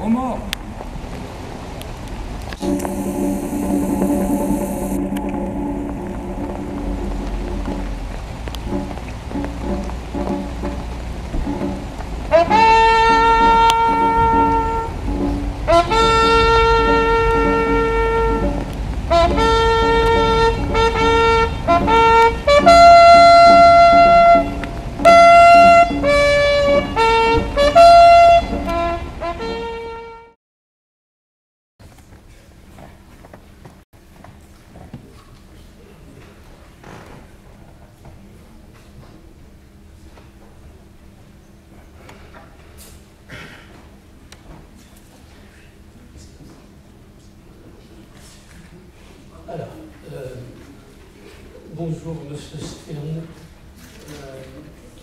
mort. Alors, bonjour Monsieur Stern,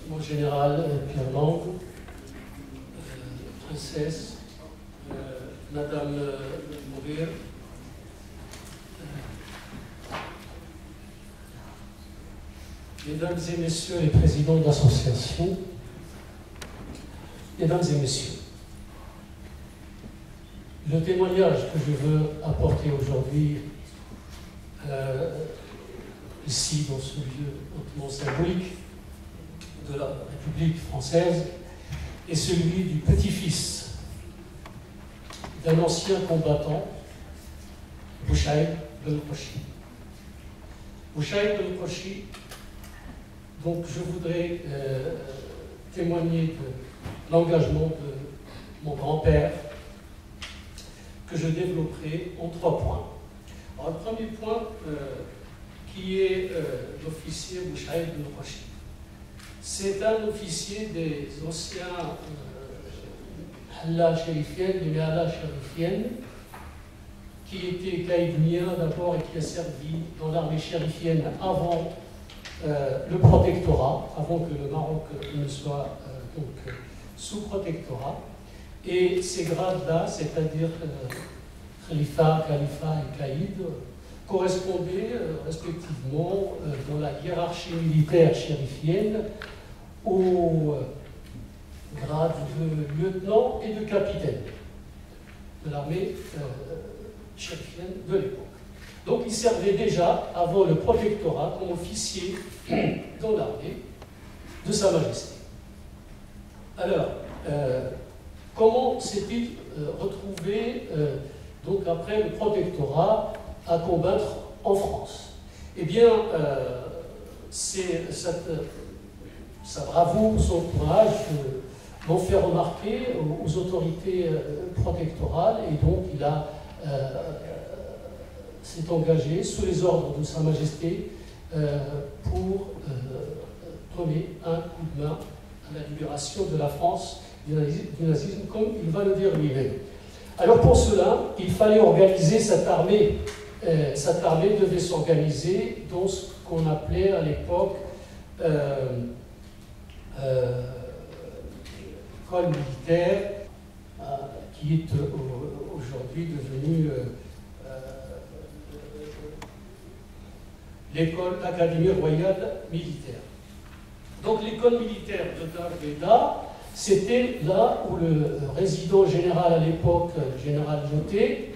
mon général Pierre Lang, princesse, Madame Mourir, Mesdames et Messieurs les présidents d'association, Mesdames et Messieurs, le témoignage que je veux apporter aujourd'hui ici, dans ce lieu hautement symbolique de la République française, est celui du petit-fils d'un ancien combattant, Bouchaïd Belkhochi. Bouchaïd Belkhochi, donc je voudrais témoigner de l'engagement de mon grand-père, que je développerai en 3 points. Alors, le premier point, qui est l'officier Bouchaïd Belkhochi. C'est un officier des anciens Halla chérifiennes, les Halla chérifiennes, qui était caïdmien d'abord et qui a servi dans l'armée chérifienne avant le protectorat, avant que le Maroc ne soit donc sous protectorat. Et ces grades-là, c'est-à-dire Khalifa, Khalifa et Caïd, correspondaient respectivement dans la hiérarchie militaire chérifienne au grade de lieutenant et de capitaine de l'armée chérifienne de l'époque. Donc il servait déjà, avant le protectorat, comme officier dans l'armée de Sa Majesté. Alors, comment s'est-il retrouvé donc après le protectorat à combattre en France? Eh bien, sa bravoure, son courage m'ont fait remarquer aux autorités protectorales, et donc il s'est engagé sous les ordres de Sa Majesté pour donner un coup de main à la libération de la France du nazisme, comme il va le dire lui-même. Alors pour cela, il fallait organiser cette armée. Cette armée devait s'organiser dans ce qu'on appelait à l'époque école militaire, qui est aujourd'hui devenue l'école Académie royale militaire. Donc l'école militaire de Darbeda, c'était là où le résident général à l'époque, le général Joté,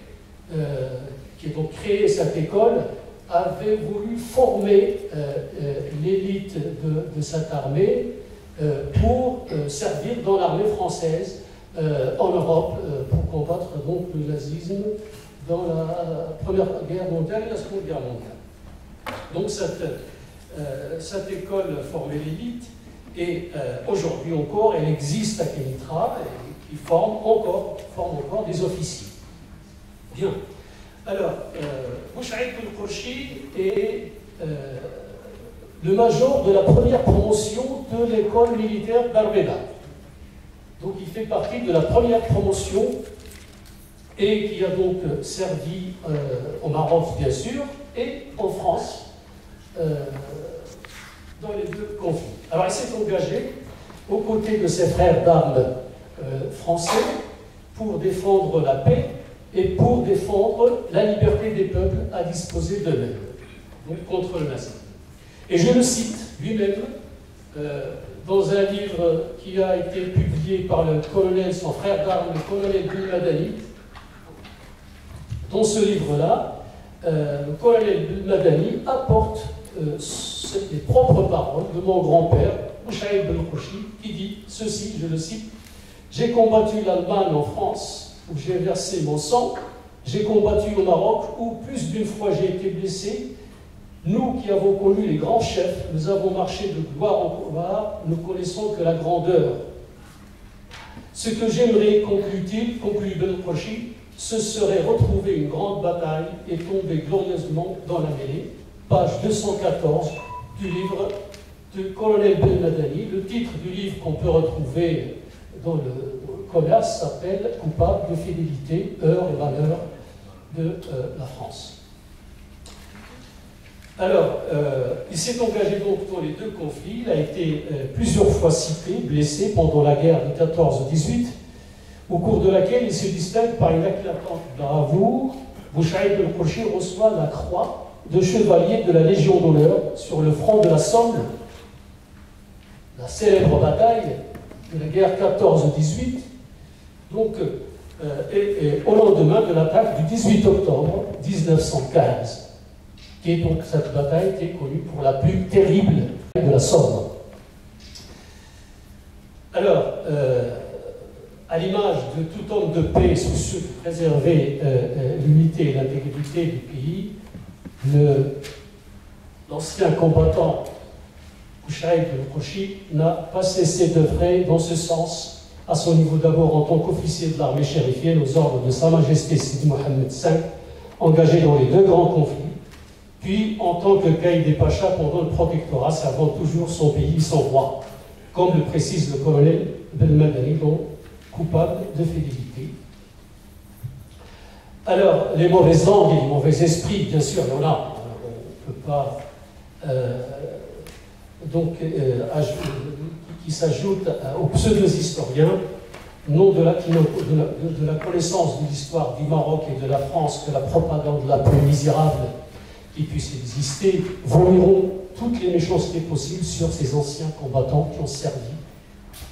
qui a donc créé cette école, avait voulu former l'élite de cette armée pour servir dans l'armée française en Europe pour combattre donc le nazisme dans la Première Guerre mondiale et la Seconde Guerre mondiale. Donc cette école formait l'élite, et aujourd'hui encore elle existe à Kénitra et qui forme encore des officiers. Bien. Alors, Bouchaïd Belkhochi est le major de la première promotion de l'école militaire d'Arbeda. Donc il fait partie de la première promotion et qui a donc servi au Maroc bien sûr et en France dans les 2 conflits. Alors il s'est engagé aux côtés de ses frères d'armes français pour défendre la paix et pour défendre la liberté des peuples à disposer d'eux-mêmes, donc contre le nazisme. Et je le cite lui-même, dans un livre qui a été publié par le colonel, son frère d'armes, le colonel Belmadani. Dans ce livre-là, le colonel Belmadani apporte les propres paroles de mon grand-père, Mouchaïd Belkouchi, qui dit ceci, je le cite: « J'ai combattu l'Allemagne en France, où j'ai versé mon sang. J'ai combattu au Maroc, où plus d'une fois j'ai été blessé. Nous qui avons connu les grands chefs, nous avons marché de gloire en gloire, nous connaissons que la grandeur. Ce que j'aimerais, conclut Belkouchi, ce serait retrouver une grande bataille et tomber glorieusement dans la mêlée. » Page 214 du livre du colonel Belmadani. Le titre du livre qu'on peut retrouver dans le commerce s'appelle « Coupable de fidélité, heures et valeurs de la France ». Alors, il s'est engagé donc dans les deux conflits. Il a été plusieurs fois cité, blessé pendant la guerre de 14-18, au cours de laquelle il se distingue par une éclatante bravoure. Mouchaïd Belkouchi reçoit la croix de chevalier de la Légion d'honneur sur le front de la Somme, la célèbre bataille de la guerre 14-18, donc, et au lendemain de l'attaque du 18 octobre 1915. Et donc cette bataille était connue pour la plus terrible de la Somme. Alors, à l'image de tout homme de paix soucieux de préserver l'unité et l'intégrité du pays, l'ancien combattant Mouchaïd Belkouchi n'a pas cessé d'œuvrer dans ce sens, à son niveau d'abord en tant qu'officier de l'armée chérifienne aux ordres de Sa Majesté Sidi Mohamed V, engagé dans les deux grands conflits, puis en tant que caïd Pacha pendant le protectorat, servant toujours son pays et son roi, comme le précise le colonel Belmadani, donc coupable de fidélité. Alors, les mauvaises langues et les mauvais esprits, bien sûr, il y en a. On ne peut pas qui s'ajoutent aux pseudo-historiens, non de la connaissance de l'histoire du Maroc et de la France que la propagande la plus misérable qui puisse exister, vomieront toutes les méchancetés possibles sur ces anciens combattants qui ont servi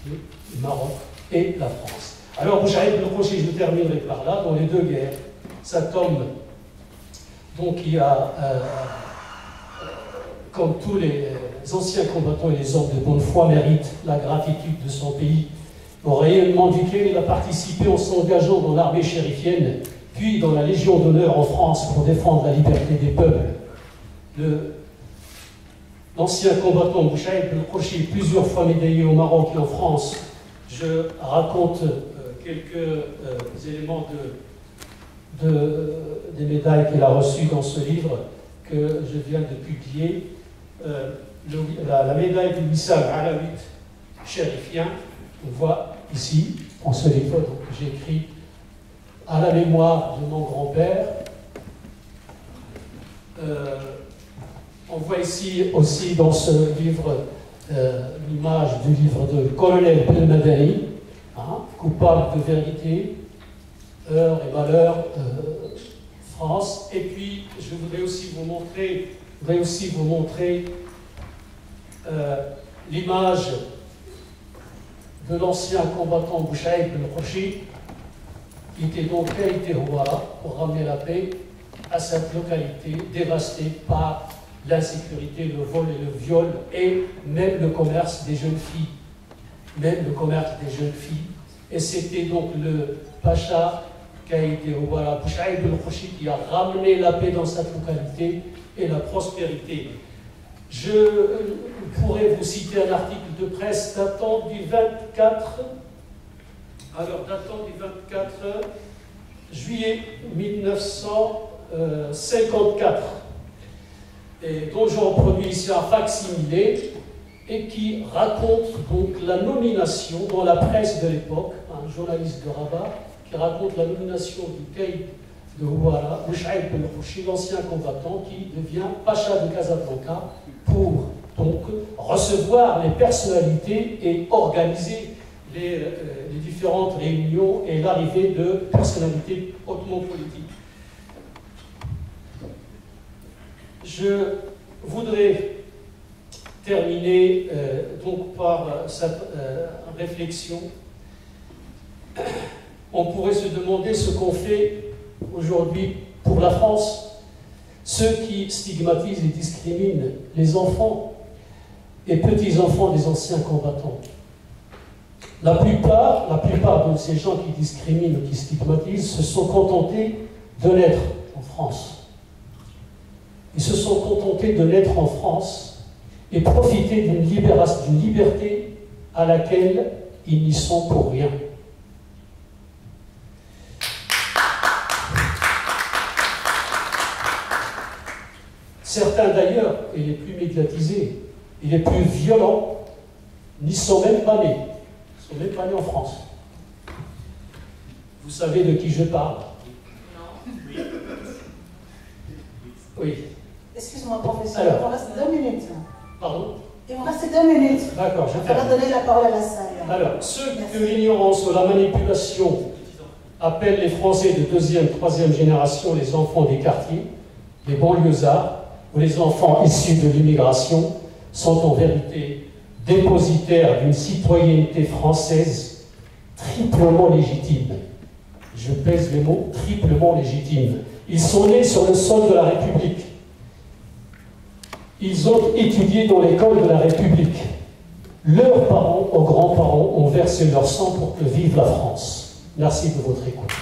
le Maroc et la France. Alors, Mouchaïd Belkouchi, je terminerai par là, dans les deux guerres, cet homme, donc, qui a, comme tous les anciens combattants et les hommes de bonne foi, mérite la gratitude de son pays, au rayonnement duquel il a participé en s'engageant dans l'armée chérifienne, puis dans la Légion d'honneur en France pour défendre la liberté des peuples. L'ancien combattant Mouchaïd Belkouchi, plusieurs fois médaillé au Maroc et en France. Je raconte quelques éléments des médailles qu'il a reçues dans ce livre que je viens de publier. La médaille du Wissam Alawite chérifien, on voit ici, en ce livre, que j'ai écrit à la mémoire de mon grand-père. On voit ici aussi dans ce livre l'image du livre de colonel Belmadani, coupable de vérité, heures et valeurs, France. Et puis, je voudrais aussi vous montrer l'image de l'ancien combattant Mouchaïd Belkouchi, qui était donc caïd Houara pour ramener la paix à cette localité dévastée par l'insécurité, le vol et le viol, et même le commerce des jeunes filles. Et c'était donc le Pacha caïd Houara Mouchaïd Belkouchi qui a ramené la paix dans cette localité et la prospérité. Je pourrais vous citer un article de presse datant du 24 juillet 1954, et dont j'en produis ici un facsimilé, et qui raconte donc la nomination dans la presse de l'époque, un journaliste de Rabat, qui raconte la nomination du caïd de Houara, Mouchaïd Belkouchi, l'ancien combattant, qui devient Pacha de Casablanca pour donc recevoir les personnalités et organiser les différentes réunions et l'arrivée de personnalités hautement politiques. Je voudrais terminer donc par cette réflexion. On pourrait se demander ce qu'on fait aujourd'hui pour la France, ceux qui stigmatisent et discriminent les enfants et petits-enfants des anciens combattants. La plupart de ces gens qui discriminent ou qui stigmatisent se sont contentés de naître en France. Ils se sont contentés de naître en France et profiter d'une liberté à laquelle ils n'y sont pour rien. Certains d'ailleurs, et les plus médiatisés, et les plus violents, n'y sont même pas nés. Ils ne sont même pas nés en France. Vous savez de qui je parle? Non. Oui. Excuse-moi, professeur, Alors. il vous reste 2 minutes. Pardon? Il vous reste 2 minutes. D'accord, je On va termine. donner la parole à la salle. Alors, ceux que l'ignorance ou la manipulation appellent les Français de 2e, 3e génération, les enfants des quartiers, les banlieusards, ou les enfants issus de l'immigration, sont en vérité dépositaires d'une citoyenneté française triplement légitime. Je pèse les mots, triplement légitime. Ils sont nés sur le sol de la République. Ils ont étudié dans l'école de la République. Leurs parents, aux grands-parents, ont versé leur sang pour que vive la France. Merci de votre écoute.